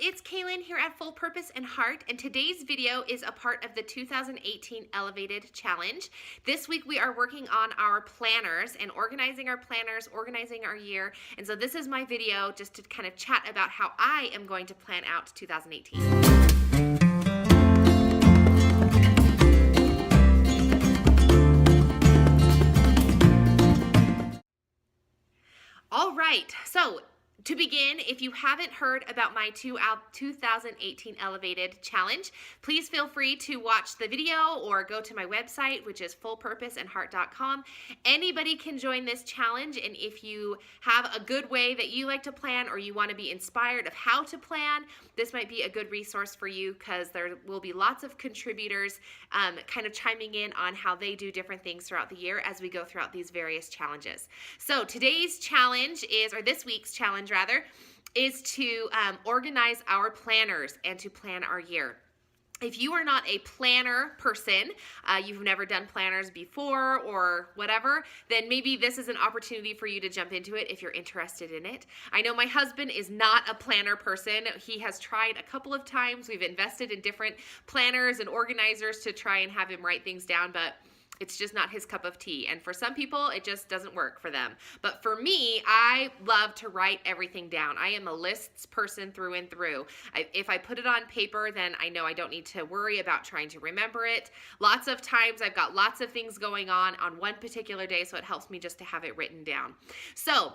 it's Kaylin here at Full Purpose and Heart, and today's video is a part of the 2018 Elevated Challenge. This week we are working on our planners and organizing our planners, organizing our year, and so this is my video just to kind of chat about how I am going to plan out 2018. All right, so to begin, if you haven't heard about my 2018 Elevated Challenge, please feel free to watch the video or go to my website, which is fullpurposeandheart.com. Anybody can join this challenge, and if you have a good way that you like to plan or you want to be inspired of how to plan, this might be a good resource for you because there will be lots of contributors kind of chiming in on how they do different things throughout the year as we go throughout these various challenges. So today's challenge is, or this week's challenge rather, is to organize our planners and to plan our year. If you are not a planner person, you've never done planners before or whatever, then maybe this is an opportunity for you to jump into it if you're interested in it. I know my husband is not a planner person. He has tried a couple of times. We've invested in different planners and organizers to try and have him write things down, but it's just not his cup of tea. And for some people, it just doesn't work for them. But for me, I love to write everything down. I am a lists person through and through. If I put it on paper, then I know I don't need to worry about trying to remember it. Lots of times I've got lots of things going on one particular day, so it helps me just to have it written down. So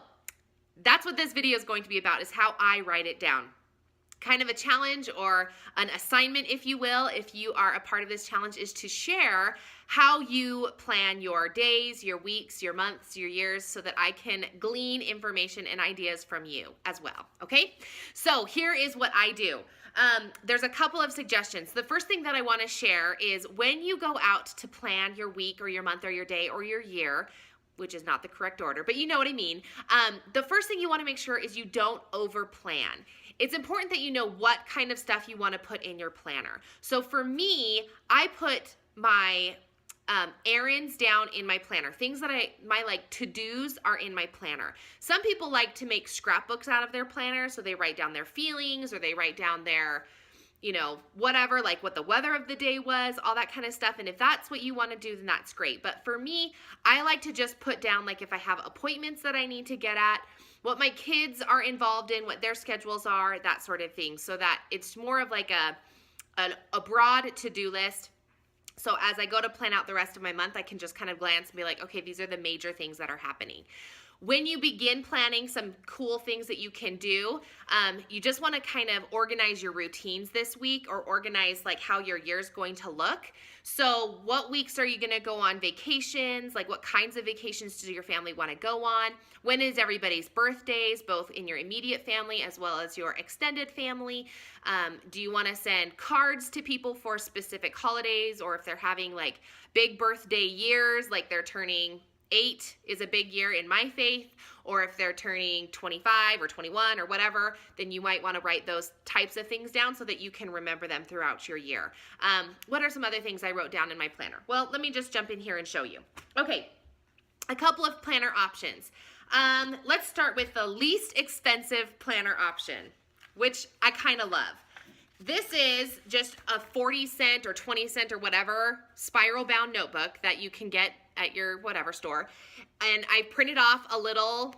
that's what this video is going to be about, is how I write it down. Kind of a challenge or an assignment, if you will, if you are a part of this challenge, is to share how you plan your days, your weeks, your months, your years, so that I can glean information and ideas from you as well, okay? So here is what I do. There's a couple of suggestions. The first thing that I want to share is when you go out to plan your week or your month or your day or your year, which is not the correct order, but you know what I mean. The first thing you want to make sure is you don't over-plan. It's important that you know what kind of stuff you want to put in your planner. So for me, I put my errands down in my planner. Things that my like to-dos are in my planner. Some people like to make scrapbooks out of their planner, so they write down their feelings or they write down their, you know, whatever, like what the weather of the day was, all that kind of stuff. And if that's what you want to do, then that's great. But for me, I like to just put down, like, if I have appointments that I need to get at, what my kids are involved in, what their schedules are, that sort of thing, so that it's more of like a broad to-do list. So as I go to plan out the rest of my month, I can just kind of glance and be like, okay, these are the major things that are happening. When you begin planning some cool things that you can do, you just want to kind of organize your routines this week, or organize like how your year's going to look. So what weeks are you going to go on vacations? Like what kinds of vacations does your family want to go on? When is everybody's birthdays, both in your immediate family as well as your extended family? Do you want to send cards to people for specific holidays, or if they're having like big birthday years, like they're turning 8 is a big year in my faith, or if they're turning 25 or 21 or whatever, then you might want to write those types of things down so that you can remember them throughout your year. What are some other things I wrote down in my planner? Well, let me just jump in here and show you. Okay, a couple of planner options. Let's start with the least expensive planner option, which I kind of love. This is just a 40-cent or 20-cent or whatever spiral bound notebook that you can get at your whatever store. And I printed off a little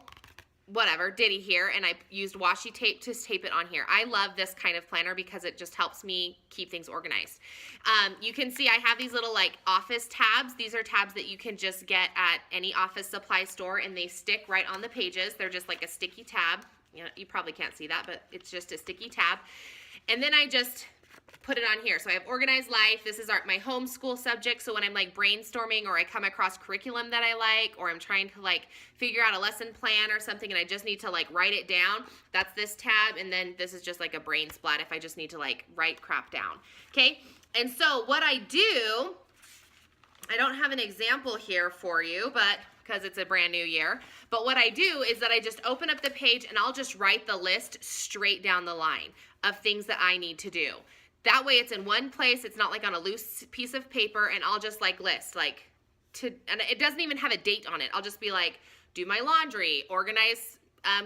whatever ditty here, and I used washi tape to tape it on here. I love this kind of planner because it just helps me keep things organized. You can see I have these little like office tabs. These are tabs that you can just get at any office supply store, and they stick right on the pages. They're just like a sticky tab. You know, you probably can't see that, but it's just a sticky tab. And then I just put it on here. So I have organized life. This is my homeschool subject. So when I'm like brainstorming, or I come across curriculum that I like, or I'm trying to like figure out a lesson plan or something and I just need to like write it down, that's this tab. And then this is just like a brain splat if I just need to like write crap down. Okay. And so what I do, I don't have an example here for you, but because it's a brand new year. But what I do is that I just open up the page and I'll just write the list straight down the line of things that I need to do. That way it's in one place. It's not like on a loose piece of paper, and I'll just like list and it doesn't even have a date on it. I'll just be like, do my laundry, organize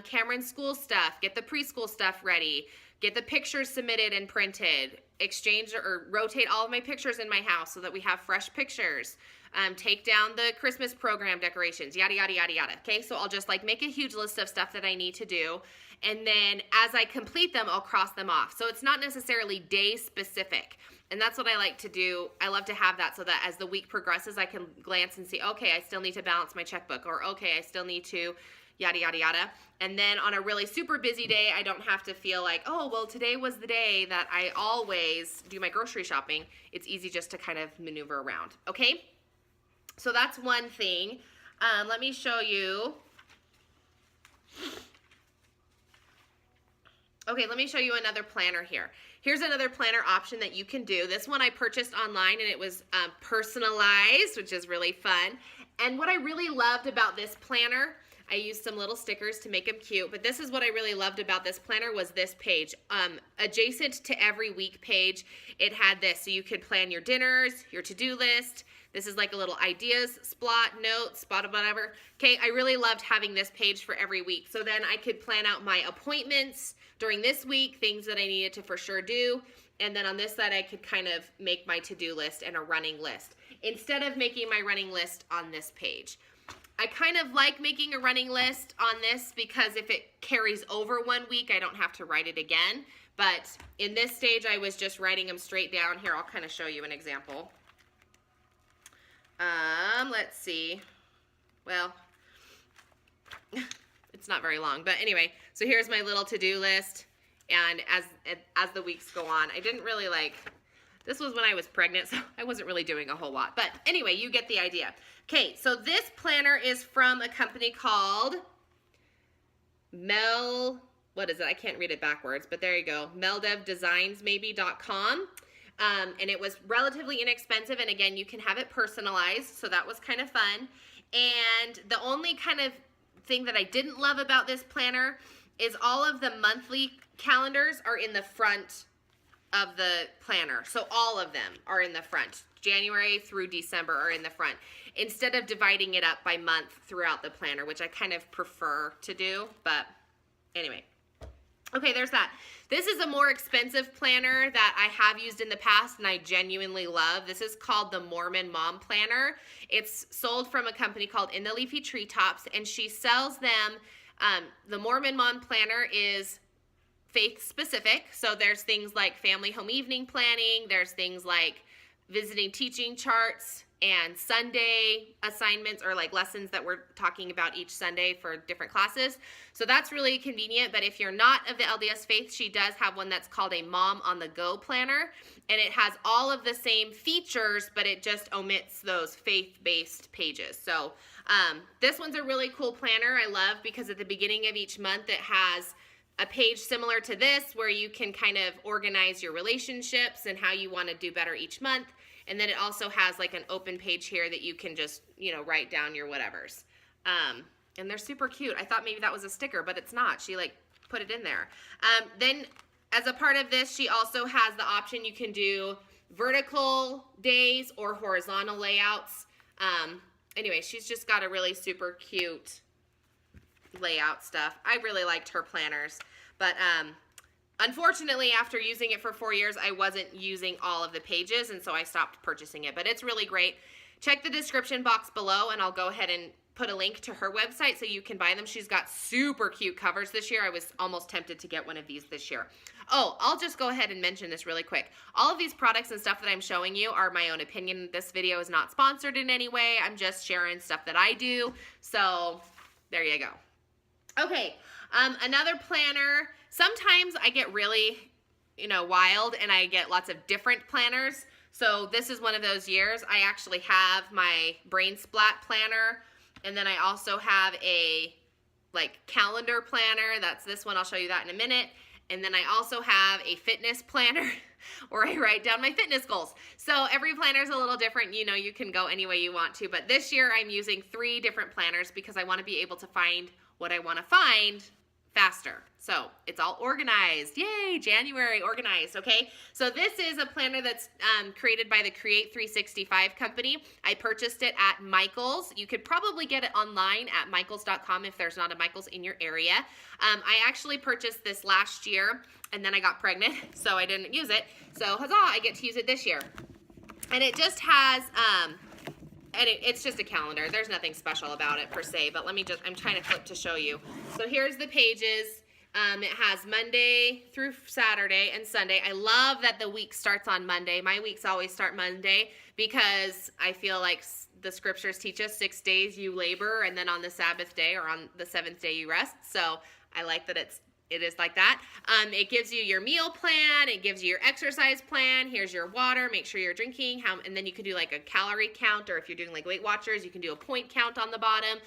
Cameron's school stuff, get the preschool stuff ready, get the pictures submitted and printed, exchange or rotate all of my pictures in my house so that we have fresh pictures, take down the Christmas program decorations, yada, yada, yada, yada. Okay, so I'll just like make a huge list of stuff that I need to do. And then as I complete them, I'll cross them off. So it's not necessarily day specific. And that's what I like to do. I love to have that so that as the week progresses, I can glance and see, okay, I still need to balance my checkbook, or okay, I still need to yada, yada, yada. And then on a really super busy day, I don't have to feel like, oh, well, today was the day that I always do my grocery shopping. It's easy just to kind of maneuver around, okay? So that's one thing. Let me show you. Okay, let me show you another planner here. Here's another planner option that you can do. This one I purchased online, and it was personalized, which is really fun. And what I really loved about this planner, I used some little stickers to make them cute, but this is what I really loved about this planner was this page. Adjacent to every week page, it had this, so you could plan your dinners, your to-do list. This is like a little ideas spot, whatever. Okay, I really loved having this page for every week. So then I could plan out my appointments during this week, things that I needed to for sure do. And then on this side, I could kind of make my to-do list and a running list instead of making my running list on this page. I kind of like making a running list on this because if it carries over one week, I don't have to write it again. But in this stage, I was just writing them straight down. Here, I'll kind of show you an example. Let's see. Well, it's not very long, but anyway, so here's my little to-do list. And as the weeks go on, I didn't really this was when I was pregnant, so I wasn't really doing a whole lot. But anyway, you get the idea. Okay, so this planner is from a company called what is it? I can't read it backwards, but there you go. meldevdesignsmaybe.com. And it was relatively inexpensive. And again, you can have it personalized. So that was kind of fun. And the only kind of thing that I didn't love about this planner is all of the monthly calendars are in the front of the planner. So all of them are in the front. January through December are in the front, instead of dividing it up by month throughout the planner, which I kind of prefer to do. But anyway. Okay, there's that. This is a more expensive planner that I have used in the past and I genuinely love. This is called the Mormon Mom Planner. It's sold from a company called In the Leafy Treetops, and she sells them. The Mormon Mom Planner is faith specific. So there's things like family home evening planning. There's things like visiting teaching charts and Sunday assignments, or like lessons that we're talking about each Sunday for different classes. So that's really convenient. But if you're not of the LDS faith, she does have one that's called a Mom on the Go planner. And it has all of the same features, but it just omits those faith-based pages. So this one's a really cool planner I love, because at the beginning of each month it has a page similar to this where you can kind of organize your relationships and how you want to do better each month. And then it also has like an open page here that you can just, write down your whatevers. And they're super cute. I thought maybe that was a sticker, but it's not. She put it in there. Then as a part of this, she also has the option you can do vertical days or horizontal layouts. Anyway, she's just got a really super cute layout stuff. I really liked her planners, but unfortunately, after using it for 4 years, I wasn't using all of the pages, and so I stopped purchasing it, but it's really great. Check the description box below, and I'll go ahead and put a link to her website so you can buy them. She's got super cute covers this year. I was almost tempted to get one of these this year. Oh, I'll just go ahead and mention this really quick. All of these products and stuff that I'm showing you are my own opinion. This video is not sponsored in any way. I'm just sharing stuff that I do, so there you go. Okay, another planner. Sometimes I get really, wild, and I get lots of different planners. So this is one of those years. I actually have my Brain Splat planner, and then I also have a calendar planner. That's this one. I'll show you that in a minute. And then I also have a fitness planner where I write down my fitness goals. So every planner is a little different. You can go any way you want to. But this year I'm using 3 different planners because I want to be able to find what I want to find faster. So it's all organized. Yay, January organized, okay? So this is a planner that's created by the Create 365 company. I purchased it at Michael's. You could probably get it online at michaels.com if there's not a Michael's in your area. I actually purchased this last year, and then I got pregnant, so I didn't use it. So huzzah, I get to use it this year. And it just has, it's just a calendar. There's nothing special about it per se, but I'm trying to flip to show you. So here's the pages. It has Monday through Saturday and Sunday. I love that the week starts on Monday. My weeks always start Monday because I feel like the scriptures teach us 6 days you labor, and then on the Sabbath day or on the 7th day you rest. So I like that it is like that. It gives you your meal plan. It gives you your exercise plan. Here's your water. Make sure you're drinking. And then you can do like a calorie count, or if you're doing like Weight Watchers, you can do a point count on the bottom.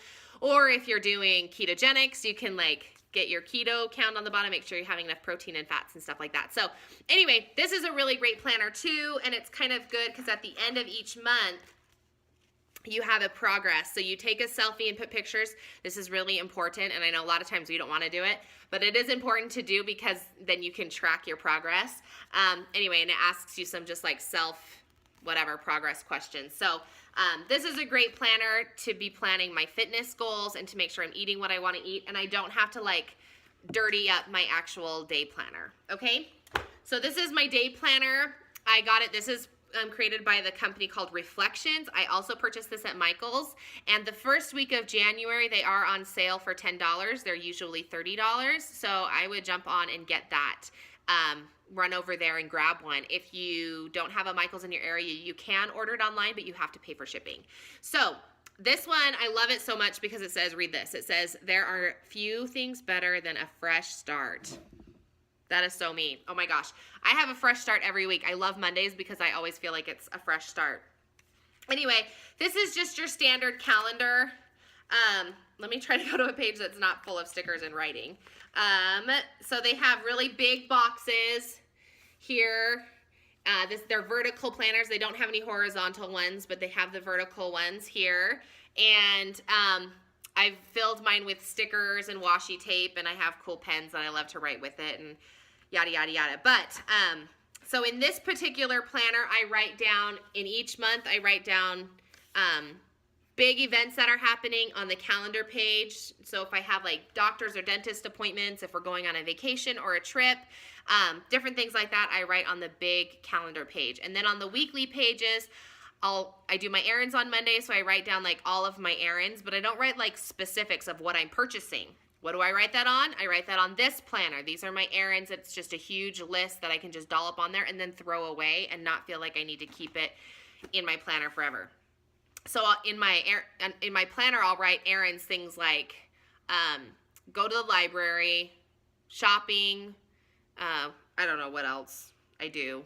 Or if you're doing ketogenics, you can like get your keto count on the bottom, make sure you're having enough protein and fats and stuff like that. So anyway, this is a really great planner too, and it's kind of good because at the end of each month, you have a progress. So you take a selfie and put pictures. This is really important, and I know a lot of times we don't want to do it, but it is important to do because then you can track your progress. Anyway, and it asks you some just like progress questions. So this is a great planner to be planning my fitness goals and to make sure I'm eating what I want to eat, and I don't have to like dirty up my actual day planner, okay? So this is my day planner. I got it. This is created by the company called Reflections. I also purchased this at Michael's, and the first week of January, they are on sale for $10. They're usually $30, so I would jump on and get that. Run over there and grab one. If you don't have a Michael's in your area, you can order it online, but you have to pay for shipping. So this one, I love it so much because it says, read this. It says, there are few things better than a fresh start. That is so me. Oh my gosh. I have a fresh start every week. I love Mondays because I always feel like it's a fresh start. Anyway, this is just your standard calendar. Let me try to go to a page that's not full of stickers and writing. So they have really big boxes here. They're vertical planners. They don't have any horizontal ones, but they have the vertical ones here. And I've filled mine with stickers and washi tape, and I have cool pens that I love to write with it and yada, yada, yada. But so in this particular planner, I write down, in each month, I write down big events that are happening on the calendar page. So if I have like doctor's or dentist appointments, if we're going on a vacation or a trip, different things like that, I write on the big calendar page. And then on the weekly pages, I do my errands on Monday, so I write down like all of my errands, but I don't write like specifics of what I'm purchasing. What do I write that on? I write that on this planner. These are my errands. It's just a huge list that I can just dollop on there and then throw away and not feel like I need to keep it in my planner forever. So in my planner, I'll write errands, things like go to the library, shopping, I don't know what else I do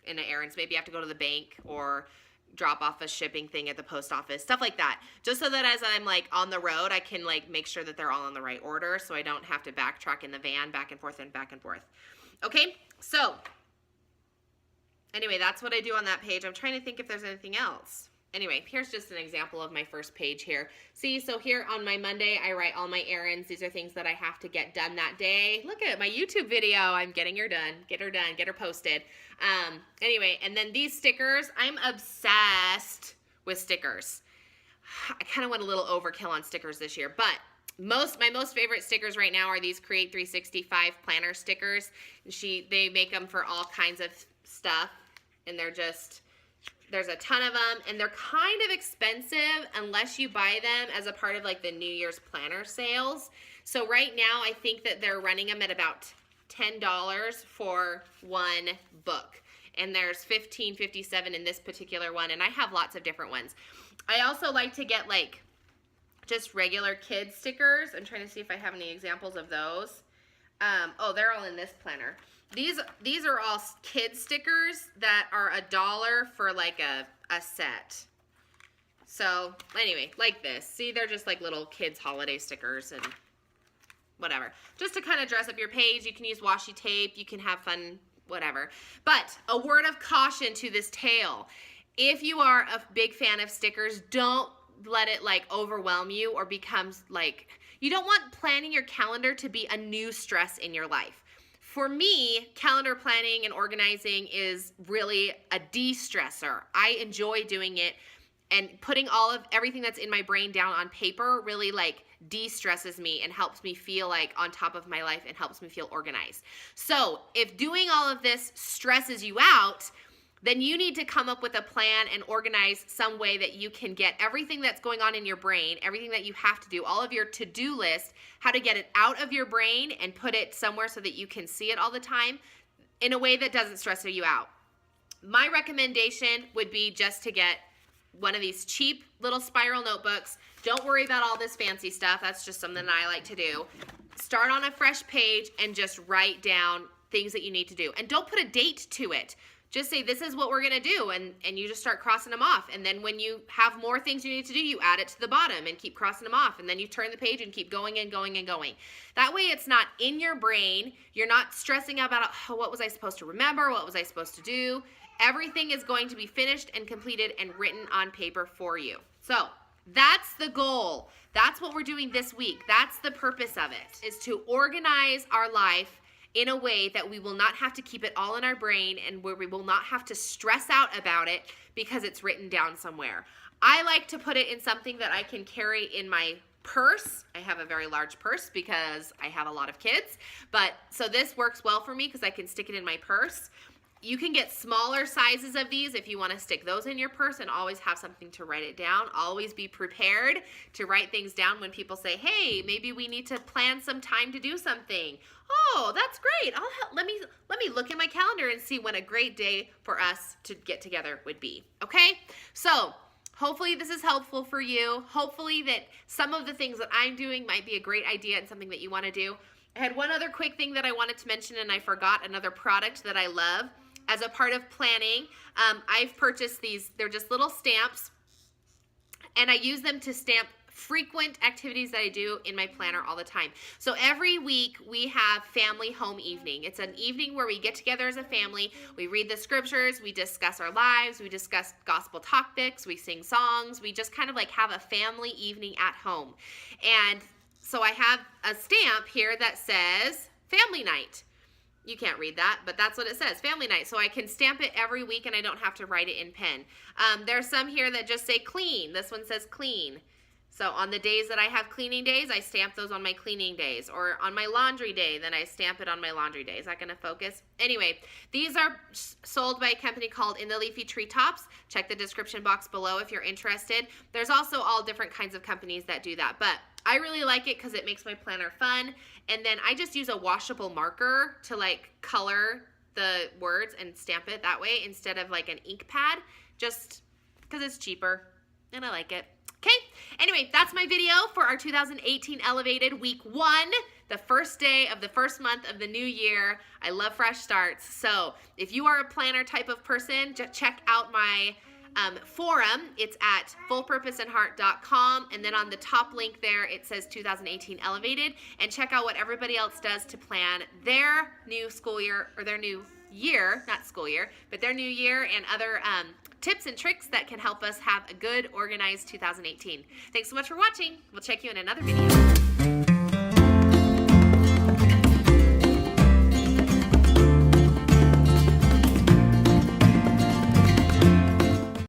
in the errands. Maybe I have to go to the bank or drop off a shipping thing at the post office, stuff like that. Just so that as I'm like on the road, I can like make sure that they're all in the right order so I don't have to backtrack in the van back and forth and back and forth. Okay, so anyway, that's what I do on that page. I'm trying to think if there's anything else. Anyway, here's just an example of my first page here. See, so here on my Monday, I write all my errands. These are things that I have to get done that day. Look at my YouTube video. I'm getting her done. Get her done. Get her posted. Anyway, and then these stickers. I'm obsessed with stickers. I kind of went a little overkill on stickers this year, but my most favorite stickers right now are these Create 365 planner stickers. They make them for all kinds of stuff, and there's a ton of them, and they're kind of expensive unless you buy them as a part of like the New Year's planner sales. So right now, I think that they're running them at about $10 for one book. And there's $15.57 in this particular one, and I have lots of different ones. I also like to get like just regular kid stickers. I'm trying to see if I have any examples of those. Oh, they're all in this planner. These are all kid stickers that are $1 for like a set. So anyway, like this. See, they're just like little kids holiday stickers and whatever. Just to kind of dress up your page. You can use washi tape. You can have fun, whatever. But a word of caution to this tale. If you are a big fan of stickers, don't let it like overwhelm you or becomes like You don't want planning your calendar to be a new stress in your life. For me, calendar planning and organizing is really a de-stressor. I enjoy doing it, and putting everything that's in my brain down on paper really like de-stresses me and helps me feel like on top of my life and helps me feel organized. So if doing all of this stresses you out, then you need to come up with a plan and organize some way that you can get everything that's going on in your brain, everything that you have to do, all of your to-do list, how to get it out of your brain and put it somewhere so that you can see it all the time in a way that doesn't stress you out. My recommendation would be just to get one of these cheap little spiral notebooks. Don't worry about all this fancy stuff. That's just something that I like to do. Start on a fresh page and just write down things that you need to do. And don't put a date to it. Just say, this is what we're going to do, and you just start crossing them off. And then when you have more things you need to do, you add it to the bottom and keep crossing them off. And then you turn the page and keep going and going and going. That way it's not in your brain. You're not stressing out about, oh, what was I supposed to remember? What was I supposed to do? Everything is going to be finished and completed and written on paper for you. So that's the goal. That's what we're doing this week. That's the purpose of it, is to organize our life in a way that we will not have to keep it all in our brain and where we will not have to stress out about it because it's written down somewhere. I like to put it in something that I can carry in my purse. I have a very large purse because I have a lot of kids, but so this works well for me because I can stick it in my purse. You can get smaller sizes of these if you want to stick those in your purse and always have something to write it down. Always be prepared to write things down when people say, hey, maybe we need to plan some time to do something. Oh, that's great. Let me look in my calendar and see when a great day for us to get together would be. Okay? So hopefully this is helpful for you. Hopefully that some of the things that I'm doing might be a great idea and something that you want to do. I had one other quick thing that I wanted to mention, and I forgot another product that I love. As a part of planning, I've purchased these. They're just little stamps, and I use them to stamp frequent activities that I do in my planner all the time. So every week we have family home evening. It's an evening where we get together as a family. We read the scriptures, we discuss our lives, we discuss gospel topics, we sing songs. We just kind of like have a family evening at home. And so I have a stamp here that says family night. You can't read that, but that's what it says, family night. So I can stamp it every week and I don't have to write it in pen. There's some here that just say clean. This one says clean. So on the days that I have cleaning days, I stamp those on my cleaning days. Or on my laundry day, then I stamp it on my laundry day. Is that going to focus? Anyway, these are sold by a company called In the Leafy Treetops. Check the description box below if you're interested. There's also all different kinds of companies that do that. But I really like it because it makes my planner fun. And then I just use a washable marker to like color the words and stamp it that way instead of like an ink pad, just because it's cheaper and I like it. Okay, anyway, that's my video for our 2018 Elevated Week 1, the first day of the first month of the new year. I love fresh starts. So if you are a planner type of person, just check out my forum. It's at fullpurposeandheart.com, and then on the top link there it says 2018 Elevated, and check out what everybody else does to plan their new school year, or their new year, not school year, but their new year, and other tips and tricks that can help us have a good organized 2018. Thanks so much for watching. We'll check you in another video.